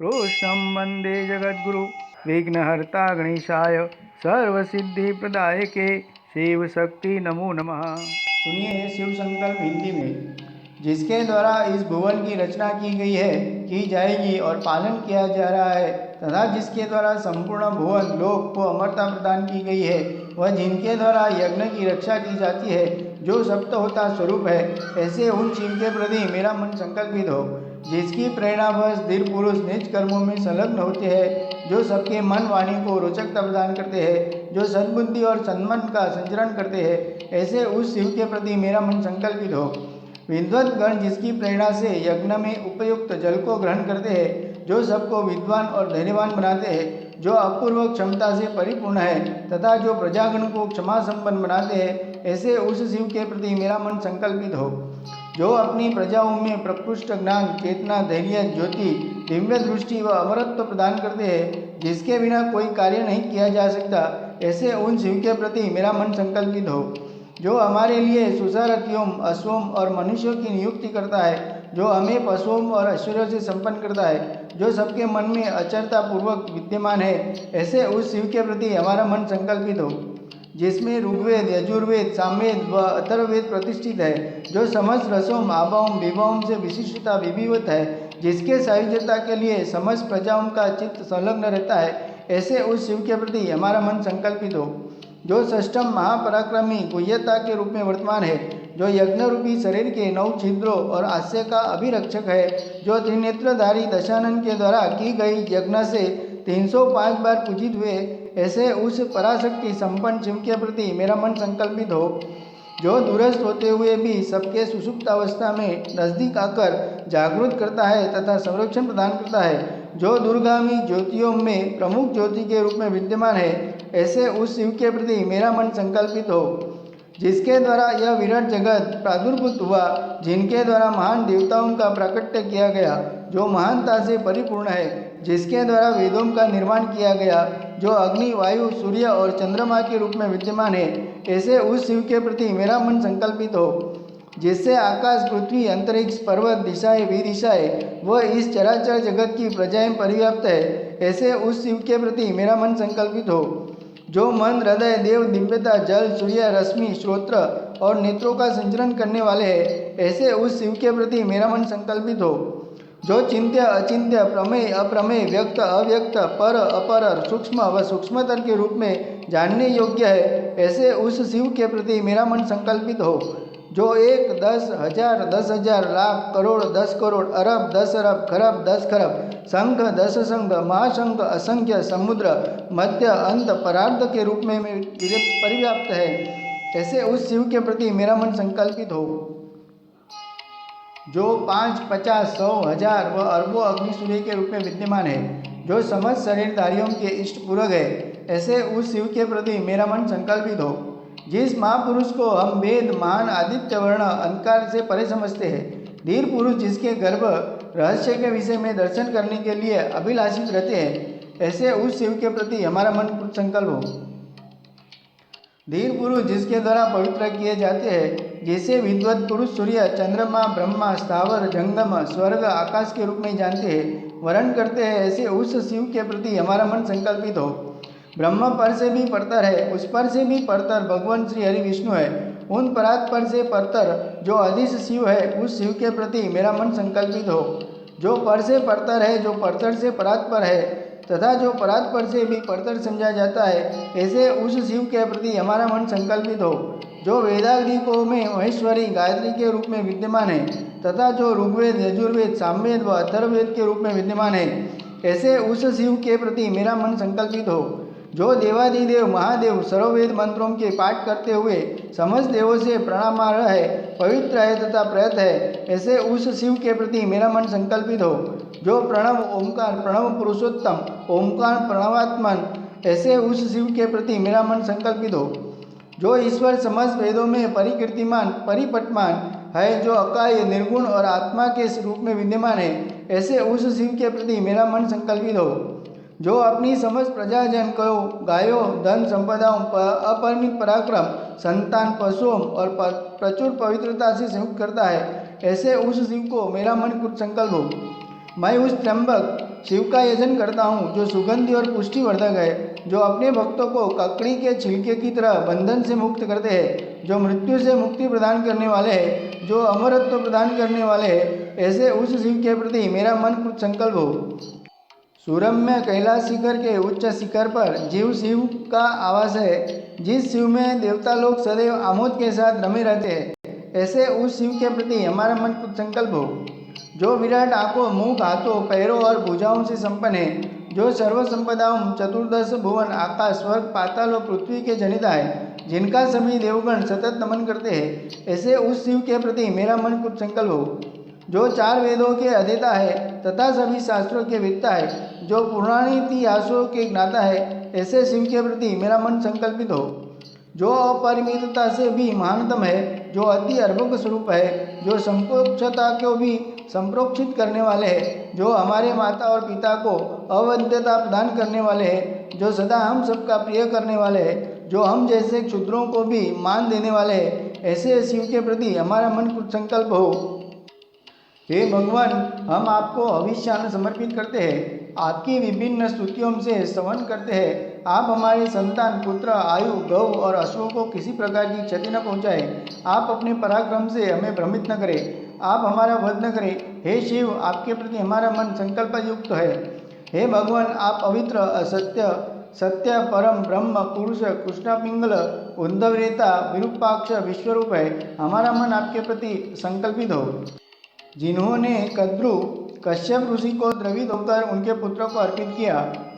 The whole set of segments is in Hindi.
कृष्णं वंदे जगद्गुरु विघ्नहर्ता गणेशाय सर्वसिद्धिप्रदायके शिव शक्ति नमो नमः। सुनिए शिव संकल्प हिंदी में, जिसके द्वारा इस भुवन की रचना की गई है, की जाएगी और पालन किया जा रहा है, तथा जिसके द्वारा संपूर्ण भुवन लोक को अमरता प्रदान की गई है, वह जिनके द्वारा यज्ञ की रक्षा की जाती है, जो सप्तहोता स्वरूप है, ऐसे उन शिव के प्रति मेरा मन संकल्पित हो, जिसकी प्रेरणावश धीर पुरुष निज कर्मों में संलग्न होते हैं, जो सबके मन वाणी को रोचकता प्रदान करते हैं, जो सद्बुद्धि और सन्मन का संचरण करते हैं, ऐसे उस शिव के प्रति मेरा मन संकल्पित हो। विद्वत गण जिसकी प्रेरणा से यज्ञ में उपयुक्त जल को ग्रहण करते हैं, जो सबको विद्वान और धैर्यवान बनाते हैं, जो अपूर्व क्षमता से परिपूर्ण है तथा जो प्रजागण को क्षमा संपन्न बनाते हैं, ऐसे उस शिव के प्रति मेरा मन संकल्पित हो। जो अपनी प्रजाओं में प्रकृष्ट ज्ञान, चेतना, धैर्य, ज्योति, दिव्य दृष्टि व अमरत्व प्रदान करते हैं, जिसके बिना कोई कार्य नहीं किया जा सकता, ऐसे उन शिव के प्रति मेरा मन संकल्पित हो। जो हमारे लिए सुसारथियों, अश्वों और मनुष्यों की नियुक्ति करता है, जो हमें पशुओं और ऐश्वर्यों से संपन्न करता है, जो सबके मन में अचरता पूर्वक विद्यमान है, ऐसे उस शिव के प्रति हमारा मन संकल्पित हो। जिसमें ऋग्वेद, यजुर्वेद, सामवेद व अथर्ववेद प्रतिष्ठित है, जो समस्त रसों, आभाओं, विभावों से विशिष्टता विभिवत है, जिसके सायुज्यता के लिए समस्त प्रजाओं का चित्त संलग्न रहता है, ऐसे उस शिव के प्रति हमारा मन संकल्पित हो। जो षष्ठम महापराक्रमी गुह्यता के रूप में वर्तमान है, जो यज्ञ रूपी शरीर के 9 छिद्रों और आस्य का अभिरक्षक है, जो त्रिनेत्रधारी दशानन के द्वारा की गई यज्ञ से 305 बार पूजित हुए, ऐसे उस पराशक्ति संपन्न शिव के प्रति मेरा मन संकल्पित हो। जो दूरस्थ होते हुए भी सबके सुषुप्त अवस्था में नजदीक आकर जागृत करता है तथा संरक्षण प्रदान करता है, जो दूरगामी ज्योतियों में प्रमुख ज्योति के रूप में विद्यमान है, ऐसे उस शिव के प्रति मेरा मन संकल्पित हो। जिसके द्वारा यह विराट जगत प्रादुर्भूत हुआ, जिनके द्वारा महान देवताओं का प्राकट्य किया गया, जो महानता से परिपूर्ण है, जिसके द्वारा वेदों का निर्माण किया गया, जो अग्नि, वायु, सूर्य और चंद्रमा के रूप में विद्यमान है, ऐसे उस शिव के प्रति मेरा मन संकल्पित हो। जिससे आकाश, पृथ्वी, अंतरिक्ष, पर्वत, दिशाएं, विदिशाएं व इस चराचर जगत की प्रजाएं परिव्याप्त है, ऐसे उस शिव के प्रति मेरा मन संकल्पित हो। जो मन, हृदय, देव, दिव्यता, जल, सूर्य, रश्मि, श्रोत्र और नेत्रों का संचरण करने वाले हैं, ऐसे उस शिव के प्रति मेरा मन संकल्पित हो। जो चिंत्य, अचिंत्य, प्रमेय, अप्रमेय, व्यक्त, अव्यक्त, पर, अपर, सूक्ष्म व सूक्ष्मतर के रूप में जानने योग्य है, ऐसे उस शिव के प्रति मेरा मन संकल्पित हो। जो 1, 10, 1000, 10,000, लाख, करोड़, 10 करोड़, अरब, 10 अरब, खरब, 10 खरब, संघ, 10 संघ, महाशंख, असंख्य, समुद्र, मध्य, अंत, परार्ध के रूप में परिव्याप्त है, ऐसे उस शिव के प्रति मेरा मन संकल्पित हो। जो 5, 50, 100, 1000 व अरबों अग्निसूर्य के रूप में विद्यमान है, जो समस्त शरीरधारियों के इष्ट पूरक है, ऐसे उस शिव के प्रति मेरा मन संकल्पित हो। जिस महापुरुष को हम वेद, महान, आदित्य वर्ण, अंधकार से परे समझते हैं, धीर पुरुष जिसके गर्भ रहस्य के विषय में दर्शन करने के लिए अभिलाषित रहते हैं, ऐसे उस शिव के प्रति हमारा मन संकल्प हो। धीर पुरुष जिसके द्वारा पवित्र किए जाते हैं, जैसे विद्वत पुरुष सूर्य, चंद्रमा, ब्रह्मा, स्थावर, जंगम, स्वर्ग, आकाश के रूप में जानते हैं, वर्ण करते हैं, ऐसे उस शिव के प्रति हमारा मन संकल्पित हो। ब्रह्म पर से भी परतर है, उस पर से भी परतर भगवान श्री हरि विष्णु है, उन परात पर से परतर जो अधिश शिव है, उस शिव के प्रति मेरा मन संकल्पित हो। जो पर से परतर है, जो परतर से परात पर है तथा जो परात पर से भी परतर समझा जाता है, ऐसे उस शिव के प्रति हमारा मन संकल्पित हो। जो वेदाग्निकों में महेश्वरी, गायत्री के रूप में विद्यमान है तथा जो ऋग्वेद, यजुर्वेद, सामवेद व अथर्ववेद के रूप में विद्यमान है, ऐसे उस शिव के प्रति मेरा मन संकल्पित हो। जो देवादिदेव महादेव सर्ववेद मंत्रों के पाठ करते हुए समस्त देवों से प्रणामार्ह है, पवित्र है तथा प्रयत है, ऐसे उस शिव के प्रति मेरा मन संकल्पित हो। जो प्रणव ओंकार, प्रणव पुरुषोत्तम, ओंकार प्रणवात्मन, ऐसे उस शिव के प्रति मेरा मन संकल्पित हो। जो ईश्वर समस्त वेदों में परिकीर्तिमान, परिपटमान है, जो अकाय, निर्गुण और आत्मा के रूप में विद्यमान है, ऐसे उस शिव के प्रति मेरा मन संकल्पित हो। जो अपनी समस्त प्रजाजन को गायों, धन संपदाओं, अपरिमित पराक्रम, संतान, पशुओं और प्रचुर पवित्रता से संयुक्त करता है, ऐसे उस शिव को मेरा मन कुछ संकल्प हो। मैं उस त्र्यंबक शिव का यजन करता हूँ, जो सुगंधि और पुष्टिवर्धक है, जो अपने भक्तों को ककड़ी के छिलके की तरह बंधन से मुक्त करते हैं, जो मृत्यु से मुक्ति प्रदान करने वाले हैं, जो अमरत्व प्रदान करने वाले हैं, ऐसे उस शिव के प्रति मेरा मन कुछ संकल्प हो। सुरम्य कैलाश शिखर के उच्च शिखर पर जीव शिव का आवास है। जिस शिव में देवता लोग सदैव आमोद के साथ रमे रहते हैं, ऐसे उस शिव के प्रति हमारा मन कुछ संकल्प हो। जो विराट आंखों, मुख, हाथों, पैरों और भुजाओं से संपन्न है, जो सर्व संपदाओं, चतुर्दश भुवन, आकाश, स्वर्ग, पाताल और पृथ्वी के जनिता है, जिनका सभी देवगण सतत नमन करते हैं, ऐसे उस शिव के प्रति मेरा मन कुछ संकल्प हो। जो 4 वेदों के अधेता है तथा सभी शास्त्रों के वेत्ता है, जो पुराणितिहासों के ज्ञाता है, ऐसे शिव के प्रति मेरा मन संकल्पित हो। जो अपरिमितता से भी महानतम है, जो अति अर्भक स्वरूप है, जो संप्रोक्षता को भी संप्रोक्षित करने वाले हैं, जो हमारे माता और पिता को अवध्यता प्रदान करने वाले हैं, जो सदा हम सबका प्रिय करने वाले हैं, जो हम जैसे क्षुद्रों को भी मान देने वाले हैं, ऐसे शिव के प्रति हमारा मन कुछ संकल्प हो। हे भगवान, हम आपको अभिष्यान समर्पित करते हैं, आपकी विभिन्न स्तुतियों से स्तवन करते हैं। आप हमारे संतान, पुत्र, आयु, गौ और अश्वों को किसी प्रकार की क्षति न पहुँचाए। आप अपने पराक्रम से हमें भ्रमित न करें, आप हमारा वध न करें। हे शिव, आपके प्रति हमारा मन संकल्प युक्त है। हे भगवान, आप पवित्र, असत्य, सत्य, परम ब्रह्म पुरुष, कृष्ण पिंगल, उद्धवरेता, विरूपाक्ष, विश्वरूप है। हमारा मन आपके प्रति संकल्पित हो। जिन्होंने कद्रु कश्यप ऋषि को द्रवित होकर उनके पुत्र को अर्पित किया,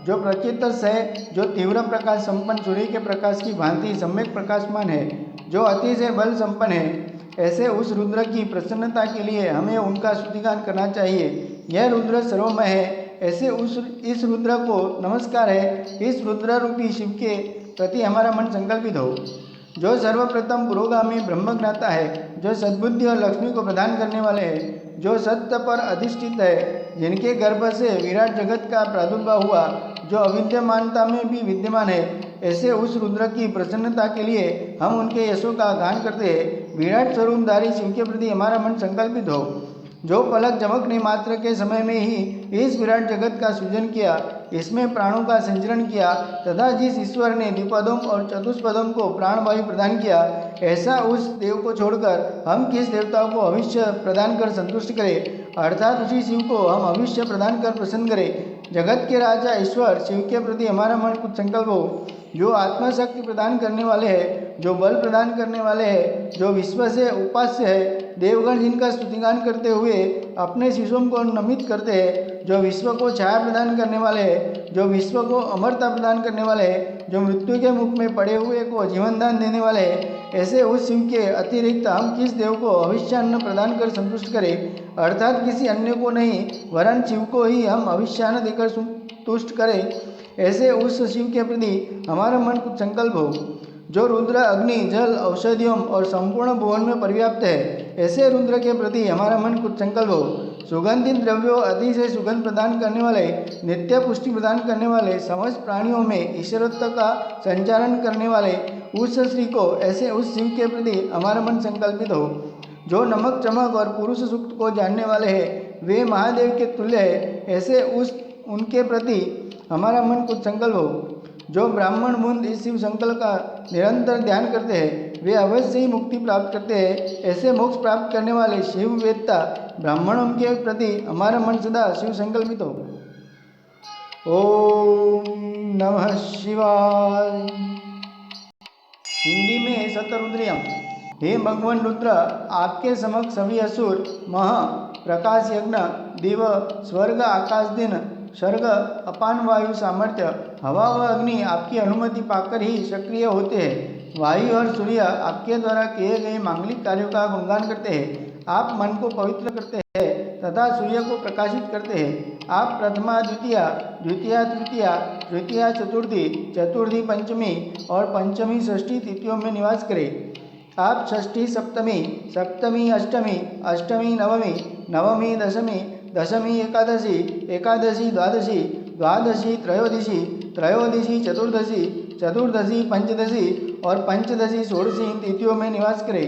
जो प्रचित्त है, जो तीव्र प्रकाश संपन्न सूर्य के प्रकाश की भांति सम्यक प्रकाशमान है, जो अति से बल संपन्न है, ऐसे उस रुद्र की प्रसन्नता के लिए हमें उनका स्तुतिगान करना चाहिए। यह रुद्र सर्वमय है, ऐसे इस रुद्र को नमस्कार है। इस रुद्र रूपी शिव के प्रति हमारा मन संकल्पित हो। जो सर्वप्रथम पुरोगामी ब्रह्मज्ञाता है, जो सद्बुद्धि और लक्ष्मी को प्रदान करने वाले हैं, जो सत्य पर अधिष्ठित है, जिनके गर्भ से विराट जगत का प्रादुर्भाव हुआ, जो अविद्यमानता में भी विद्यमान है, ऐसे उस रुद्र की प्रसन्नता के लिए हम उनके यशों का गान करते हैं। विराट स्वरूपधारी शिव के प्रति हमारा मन संकल्पित हो। जो पलक झपकने मात्र के समय में ही इस विराट जगत का सृजन किया, इसमें प्राणों का संचरण किया तथा जिस ईश्वर ने द्विपदों और चतुष्पदों को प्राणवायु प्रदान किया, ऐसा उस देव को छोड़कर हम किस देवता को अविष्य प्रदान कर संतुष्ट करें, अर्थात उसी शिव को हम अविष्य प्रदान कर प्रसन्न करें। जगत के राजा ईश्वर शिव के प्रति हमारा मन कुछ संकल्प हो। जो आत्मशक्ति प्रदान करने वाले हैं, जो बल प्रदान करने वाले हैं, जो विश्व से उपास्य है, देवगण जिनका स्तुतिगान करते हुए अपने शिशुओं को नमित करते हैं, जो विश्व को छाया प्रदान करने वाले हैं, जो विश्व को अमरता प्रदान करने वाले हैं, जो मृत्यु के मुख में पड़े हुए को जीवन दान देने वाले हैं, ऐसे उस शिव के अतिरिक्त हम किस देव को अविष्यान्न प्रदान कर संतुष्ट करें, अर्थात किसी अन्य को नहीं, वरन शिव को ही हम अविष्यान्न देकर संतुष्ट करें। ऐसे उस शिव के प्रति हमारा मन कुछ संकल्प हो। जो रुद्र अग्नि, जल, औषधियों और संपूर्ण भुवन में पर्याप्त है, ऐसे रुद्र के प्रति हमारा मन कुछ संकल्प हो। सुगंधित द्रव्यों, अति से सुगंध प्रदान करने वाले, नित्य पुष्टि प्रदान करने वाले, समस्त प्राणियों में ईश्वरत्व का संचालन करने वाले उस श्री को, ऐसे उस शिव के प्रति हमारा मन संकल्पित हो। जो नमक, चमक और पुरुष सूक्त को जानने वाले हैं, वे महादेव के तुल्य है, ऐसे उनके प्रति हमारा मन कुछ संकल्प हो। जो ब्राह्मण मुंद इस शिव संकल्प का निरंतर ध्यान करते हैं, वे अवश्य ही मुक्ति प्राप्त करते हैं। ऐसे मोक्ष प्राप्त करने वाले शिव वेत्ता ब्राह्मणों के प्रति हमारा मन सदा शिव संकल्पित हो। ओम नमः शिवाय। हिंदी में शतरुद्रियम। हे भगवान रुद्र, आपके समक्ष सभी असुर, मह, प्रकाश यज्ञ, दिव, स्वर्ग, आकाश दिन, सर्ग, अपान वायु सामर्थ्य, हवा व अग्नि आपकी अनुमति पाकर ही सक्रिय होते हैं। वायु और सूर्य आपके द्वारा किए गए मांगलिक कार्यों का गुणगान करते हैं। आप मन को पवित्र करते हैं तथा सूर्य को प्रकाशित करते हैं। आप प्रथमा द्वितीया, द्वितीया तृतीया, तृतीया चतुर्थी, चतुर्थी पंचमी और पंचमी षष्ठी तिथियों में निवास करें। आप षष्ठी सप्तमी, सप्तमी अष्टमी, अष्टमी नवमी, नवमी दशमी, दशमी एकादशी, एकादशी द्वादशी, द्वादशी त्रयोदशी, त्रयोदशी चतुर्दशी, चतुर्दशी पंचदशी और पंचदशी षोडशी तिथियों में निवास करें।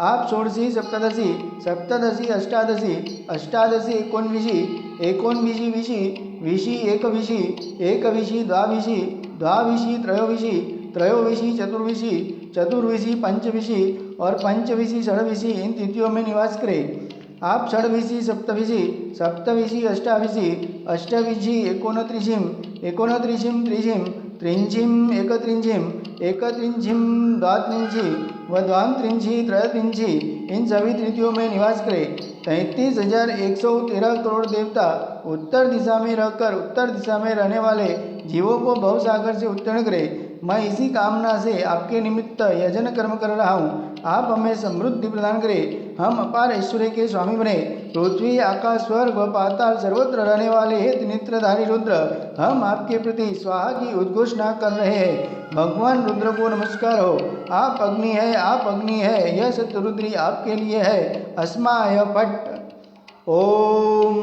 आप षोडशी सप्तदशी, सप्तदशी अष्टादशी, अष्टादशी एकोनविशी, एकोनविशी विशी विशी एकविशी एकविशी द्वाविशी द्वाविशी त्रयोविशी त्रयोविशी चतुर्विशी चतुर्विशी पंचविशी और पंचविशी षड्विशी इन तिथियों में निवास करें। आप षड्विशी सप्तविशी सप्तविशी अष्टाविशी अष्टविशी एकोनत्रिशीम एकोनत्रिशीम त्रिशीम त्रिंशीम एकत्रिंशीम एकत्रिंशीम द्वात्रिंशी व द्वांत्रिंशी त्रयत्रिंशी इन सभी तिथियों में निवास करें। 33,113 करोड़ देवता उत्तर दिशा में रहकर उत्तर दिशा में रहने वाले जीवों को भवसागर से उत्तीर्ण करें। मैं इसी कामना से आपके निमित्त यजन कर्म कर रहा हूँ। आप हमें समृद्धि प्रदान करें। हम अपार ऐश्वर्य के स्वामी बने। पृथ्वी आकाश स्वर्ग व पाताल सर्वत्र रहने वाले हे त्रिनेत्रधारी रुद्र, हम आपके प्रति स्वाहा की उद्घोषणा कर रहे हैं। भगवान रुद्र को नमस्कार हो। आप अग्नि है, आप अग्नि है, यह सत्यरुद्री आपके लिए है। अस्माय पट। ओम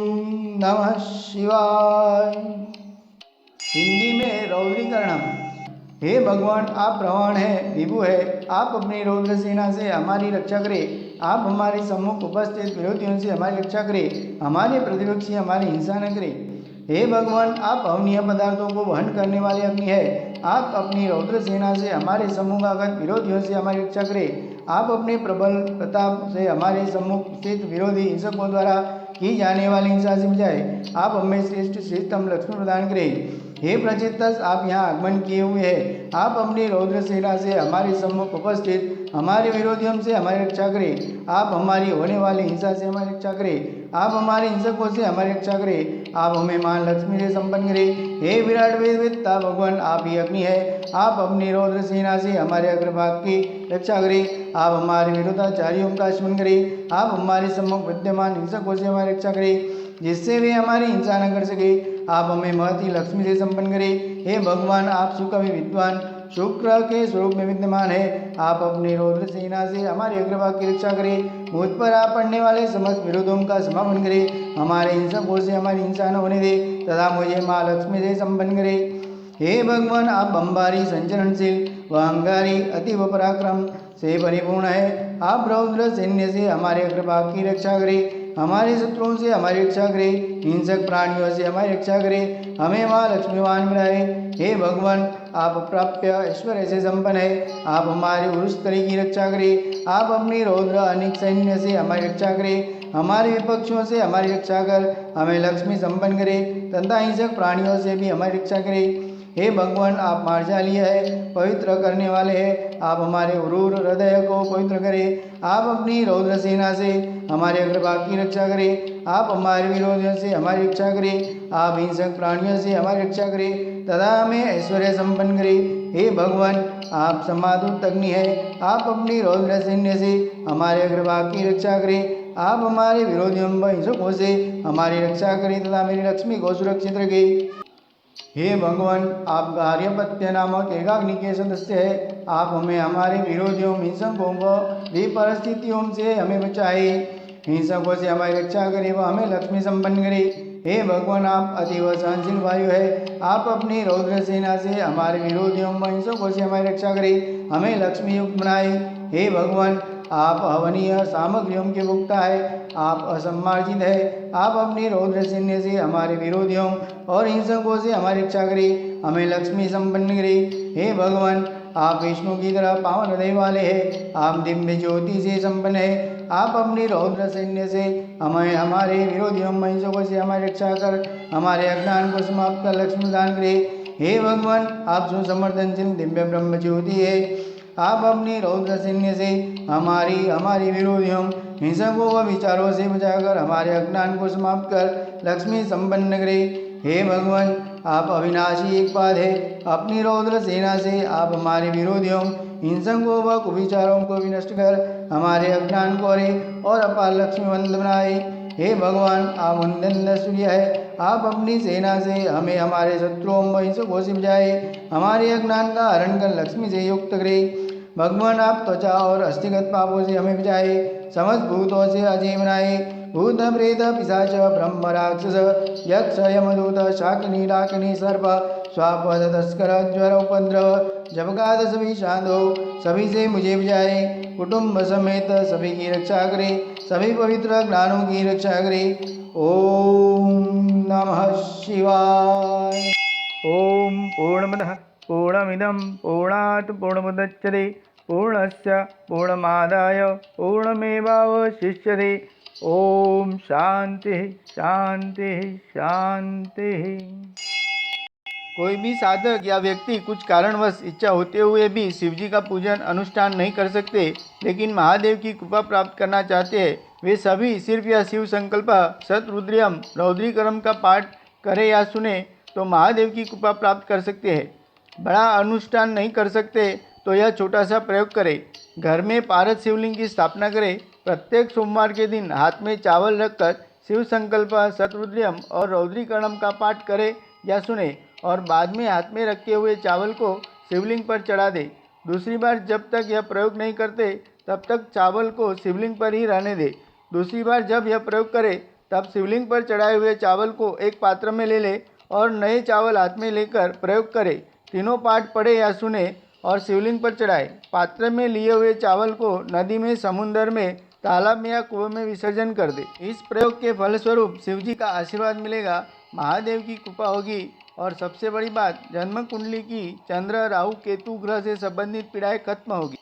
नमः शिवाय। हिंदी में रौद्रीकरणम। हे भगवान, आप प्रवाण हैं, विभु है। आप अपनी रौद्र सेना से हमारी रक्षा करें। आप हमारे सम्मुख उपस्थित विरोधियों से हमारी रक्षा करें। हमारे प्रतिपक्षी हमारी हिंसा न करें। हे भगवान, आप अवनीय पदार्थों को वहन करने वाले अग्नि है। आप अपनी रौद्र सेना से हमारे सम्मुखागत विरोधियों से हमारी रक्षा करें। आप अपने प्रबल प्रताप से हमारे सम्मुख स्थित विरोधी हिंसकों द्वारा की जाने वाली हिंसा से बचाए। आप हमें श्रेष्ठ श्रेष्ठतम लक्ष्मी प्रदान करें। हे प्रचितस, आप यहाँ आगमन किए हुए हैं। आप अपनी रौद्र सेना से हमारे सम्मुख उपस्थित हमारे विरोधियों से हमारी रक्षा करें। आप हमारी होने वाली हिंसा से हमारी रक्षा करें। आप हमारे हिंसकों से हमारी रक्षा करें। आप हमें महान लक्ष्मी से संपन्न करें। हे विराट वेदवेत्ता भगवान, आप ही अग्नि है। आप अपनी रौद्र सेना से हमारे अग्रभाग की रक्षा करें। आप हमारे विरोधाचारियों का शमन करें। आप हमारे सम्मुख विद्यमान हिंसकों से हमारी रक्षा करें, जिससे वे हमारी हिंसा न कर सके। आप हमें महती लक्ष्मी से संपन्न करें। हे भगवान, आप सुकवि विद्वान शुक्र के स्वरूप में विद्यमान है। आप अपनी रौद्र सेना से हमारे अग्रभाग की रक्षा करें। मुझ पर आप पड़ने वाले समस्त विरोधों का समापन करें। हमारे हिंसकों से हमारी हिंसा न होने दे तथा मुझे माँ लक्ष्मी से संपन्न करें। हे भगवान, आप बम्बारी संचरणशील व अंगारी अतीव पराक्रम से परिपूर्ण है। आप रौद्र सैन्य से हमारे अग्रभाग की रक्षा करें। हमारे शत्रुओं से हमारी रक्षा करें। हिंसक प्राणियों से हमारी रक्षा करें। हमें माँ लक्ष्मीवान बनाए। हे भगवान, आप प्राप्य ऐश्वर्य से संपन्न है। आप हमारे उरुस्तरी की रक्षा करें। आप अपनी रौद्र अनेक सैन्य से हमारी रक्षा करें। हमारे विपक्षियों से हमारी रक्षा कर हमें लक्ष्मी संपन्न करें तथा हिंसक प्राणियों से भी हमारी रक्षा करें। हे भगवान, आप मार्जालीय है, पवित्र करने वाले हैं। आप हमारे उरूर हृदय को पवित्र करें। आप अपनी रौद्र सेना से हमारे अग्रभाग की रक्षा करें। आप हमारे विरोधियों से हमारी रक्षा करें। आप हिंसक प्राणियों से हमारी रक्षा करें तथा हमें ऐश्वर्य संपन्न करें। हे भगवान, आप समाधुत अग्नि है। आप अपनी रौद्र सैन्य से हमारे अग्रभाग की रक्षा करें। आप हमारे विरोधियों व हिंसकों से हमारी रक्षा करें तथा मेरी लक्ष्मी को सुरक्षित रखें। हे भगवान, आप आर्यपत्य नामक एकाग्नि के सदस्य हैं। आप हमें हमारे विरोधियों हिंसकों व विपरिस्थितियों से हमें बचाए। हिंसकों से हमारी रक्षा करें व हमें लक्ष्मी संपन्न करें। हे भगवान, आप अतीव सहनशील वायु है। आप अपनी रौद्र सेना से हमारे विरोधियों व हिंसकों से हमारी रक्षा करें। हमें लक्ष्मी युक्त बनाए। हे भगवान, आप हवनीय सामग्रियों के भुगता है। आप असम्मार्जित है। आप अपनी रौद्र सैन्य से हमारे विरोधियों और हिंसकों से हमारी रक्षा करें। हमें लक्ष्मी संपन्न करें। हे भगवान, आप विष्णु की तरह पावन हृदय वाले हैं। आप दिव्य ज्योति से संपन्न है। आप अपनी रौद्र सैन्य से हमें हमारे विरोधियों हिंसकों से हमारी रक्षा कर हमारे अज्ञान को समाप्त कर लक्ष्मी दान करें। हे भगवान, आप सुसमर्थनशील दिव्य ब्रह्म ज्योति है। आप अपनी रौद्र सैन्य से हमारी विरोधियों हिंसकों व विचारों से बचाकर हमारे अज्ञान को समाप्त कर लक्ष्मी संपन्न करें। हे भगवान, आप अविनाशी एक पाद है। अपनी रौद्र सेना से आप हमारे विरोधियों हिंसकों व कुविचारों को विनष्ट कर हमारे अज्ञान को हरे और अपार लक्ष्मीवंत बनाए। हे भगवान, आप उन्नत सूर्य है। आप अपनी सेना से हमें हमारे शत्रुओं व हिंसकों से बचाए। हमारे अज्ञान का हरण कर लक्ष्मी से युक्त करें। भगवान, आप त्वचा और अस्थिगत पापों से हमें बचाए। समस्त भूतों से अजय बनाए। भूत प्रेत पिशाच ब्रह्म राक्षस यक्ष यमदूत शाकिनी डाकिनी सर्प स्वापद तस्कर ज्वर उपद्रव जबगाद सभी शांत हो। सभी से मुझे बचाए। कुटुंब समेत सभी की रक्षा करे। सभी पवित्र ज्ञानों की रक्षा करे। ओम नमः शिवाय। ओम पूर्णमदः पूर्णमिदं पूर्णात् पूर्णमुदच्यते पूर्णस्य पूर्णमादाय पूर्णमेवावशिष्यते। ओम शांति शांति शांति। कोई भी साधक या व्यक्ति कुछ कारणवश इच्छा होते हुए भी शिवजी का पूजन अनुष्ठान नहीं कर सकते, लेकिन महादेव की कृपा प्राप्त करना चाहते हैं, वे सभी सिर्फ यह शिव संकल्प शतरुद्रियम रौद्रीकरम का पाठ करें या सुने तो महादेव की कृपा प्राप्त कर सकते हैं। बड़ा अनुष्ठान नहीं कर सकते तो यह छोटा सा प्रयोग करें। घर में पारद शिवलिंग की स्थापना करें। प्रत्येक सोमवार के दिन हाथ में चावल रखकर शिव संकल्प शतरुद्रियम और रौद्रीकरणम का पाठ करें या सुने और बाद में हाथ में रखे हुए चावल को शिवलिंग पर चढ़ा दे। दूसरी बार जब तक यह प्रयोग नहीं करते तब तक चावल को शिवलिंग पर ही रहने दे। दूसरी बार जब यह प्रयोग करे तब शिवलिंग पर चढ़ाए हुए चावल को एक पात्र में ले ले और नए चावल हाथ में लेकर प्रयोग करे। तीनों पाठ पढ़े या सुने और शिवलिंग पर चढ़ाए। पात्र में लिए हुए चावल को नदी में, समुद्र में, तालाब में या कुएं में विसर्जन कर दे। इस प्रयोग के फलस्वरूप शिवजी का आशीर्वाद मिलेगा, महादेव की कृपा होगी और सबसे बड़ी बात, जन्म कुंडली की चंद्र, राहु, केतु ग्रह से संबंधित पीड़ाएं खत्म होगी।